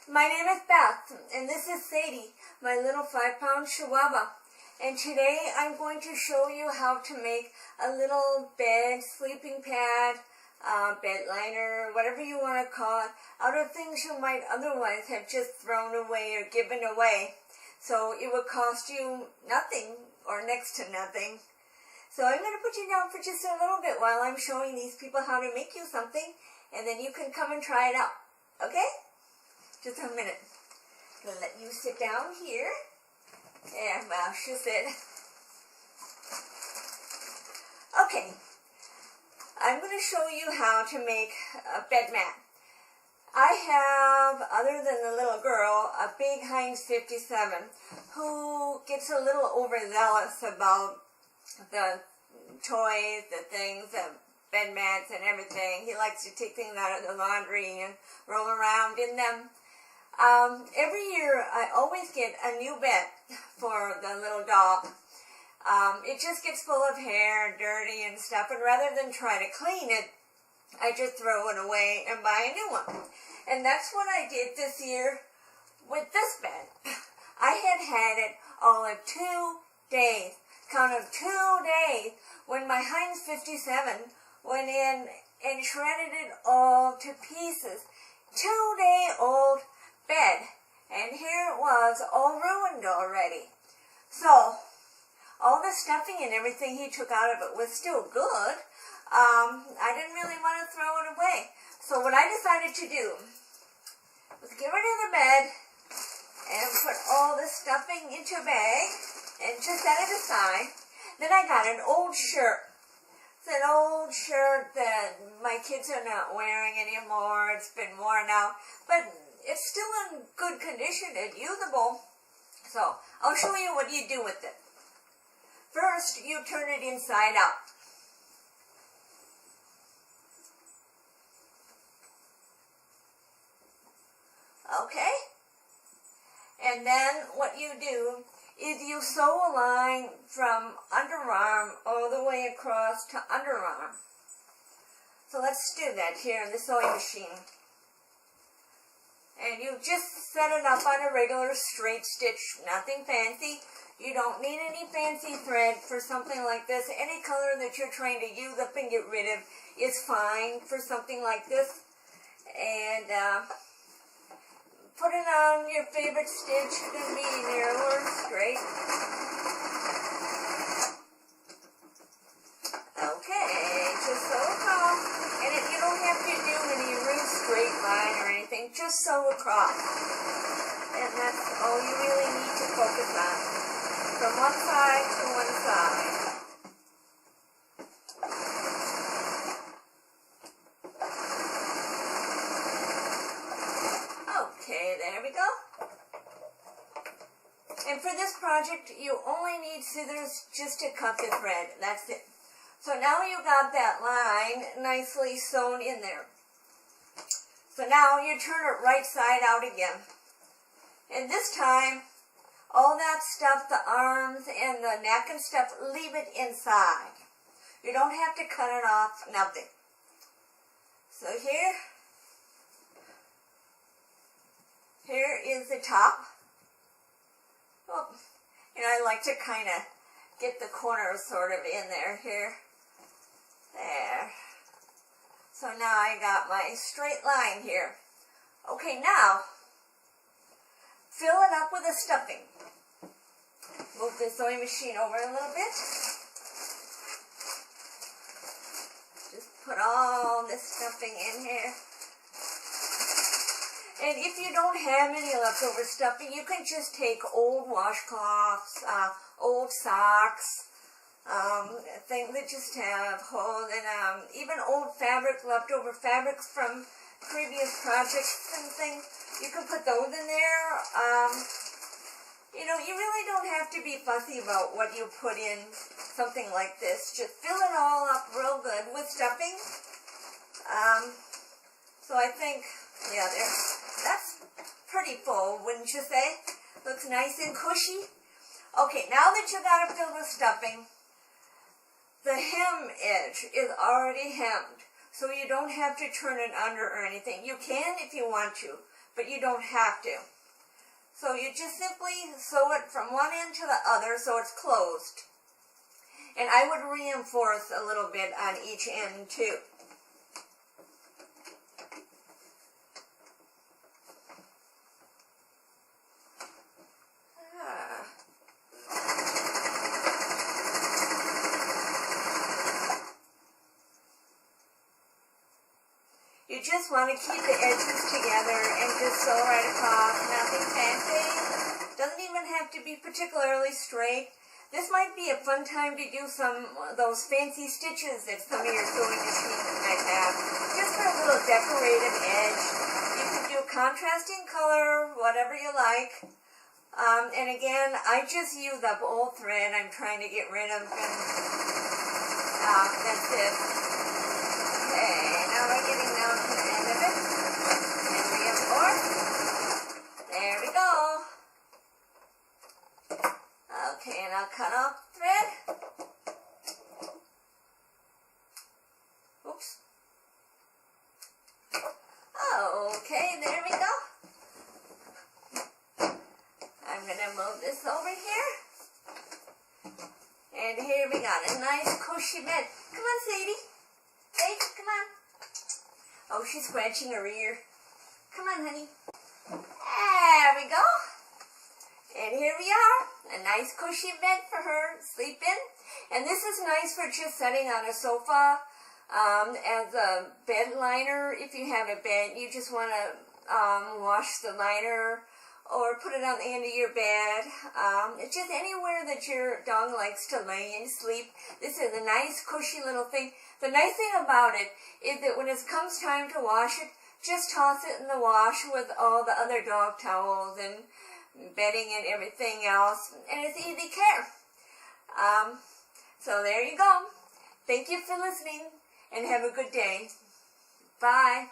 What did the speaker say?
My name is Beth, and this is Sadie, my little 5-pound Chihuahua. And today I'm going to show you how to make a little bed, sleeping pad, bed liner, whatever you want to call it, out of things you might otherwise have just thrown away or given away. So it would cost you nothing or next to nothing. So I'm going to put you down for just a little bit while I'm showing these people how to make you something, and then you can come and try it out. Okay? Just a minute. I'm going to let you sit down here. Yeah, well, she said. Okay. I'm going to show you how to make a bed mat. I have, other than the little girl, a big Heinz 57 who gets a little overzealous about the toys, the things, the bed mats and everything. He likes to take things out of the laundry and roll around in them. Every year I always get a new bed for the little dog. It just gets full of hair and dirty and stuff, and rather than try to clean it, I just throw it away and buy a new one. And that's what I did this year with this bed. I had it all of 2 days. Count of 2 days when my Heinz 57 went in and shredded it all to pieces. 2-day-old bed, and here it was all ruined already. So all the stuffing and everything he took out of it was still good. I didn't really want to throw it away. So what I decided to do was get rid of the bed and put all the stuffing into a bag and just set it aside. Then I got an old shirt. It's an old shirt that my kids are not wearing anymore. It's been worn out, but it's still in good condition and usable. So I'll show you what you do with it. First, you turn it inside out. Okay? And then what you do is you sew a line from underarm all the way across to underarm. So let's do that here in the sewing machine. And you just set it up on a regular straight stitch, nothing fancy. You don't need any fancy thread for something like this. Any color that you're trying to use up and get rid of is fine for something like this. And put it on your favorite stitch. It can be narrow or straight. Okay, just sew across. And if you don't have to do any real straight line or anything, just sew across. And that's all you really need to focus on. From one side to one side. Okay, there we go. And for this project, you only need scissors just to cut the thread. That's it. So now you got that line nicely sewn in there. So now you turn it right side out again. And this time, all that stuff, the arms and the neck and stuff, leave it inside. You don't have to cut it off, nothing. So here is the top. Oh, and I like to kind of get the corners sort of in there here. There. So now I got my straight line here. Okay, now fill it up with the stuffing. Move the sewing machine over a little bit. Just put all this stuffing in here. And if you don't have any leftover stuffing, you can just take old washcloths, old socks, things that just have holes, and even old fabric, leftover fabrics from previous projects and things. You can put those in there. You know, you really don't have to be fussy about what you put in something like this. Just fill it all up real good with stuffing. So I think, yeah, that's pretty full, wouldn't you say? Looks nice and cushy. Okay, now that you got it filled with stuffing, the hem edge is already hemmed. So you don't have to turn it under or anything. You can if you want to, but you don't have to. So you just simply sew it from one end to the other so it's closed. And I would reinforce a little bit on each end too. You just want to keep the edges together and just sew right across. Nothing fancy. Doesn't even have to be particularly straight. This might be a fun time to do some of those fancy stitches that some of your sewing machines might have. Just for a little decorative edge. You can do contrasting color, whatever you like. And again, I just use up old thread I'm trying to get rid of. And that's it. Okay, now we're getting down to the end of it. And reinforce. There we go. Okay, and I'll cut off thread. Oops. Okay, there we go. I'm going to move this over here. And here we got a nice cushy bed. Come on, Sadie. Hey, come on. Oh, she's scratching her ear. Come on, honey. There we go. And here we are. A nice cushy bed for her to sleep in. And this is nice for just sitting on a sofa as a bed liner. If you have a bed, you just want to wash the liner or put it on the end of your bed. It's just anywhere that your dog likes to lay and sleep. This is a nice cushy little thing. The nice thing about it is that when it comes time to wash it, just toss it in the wash with all the other dog towels and bedding and everything else, and it's easy care. So there you go. Thank you for listening, and have a good day. Bye.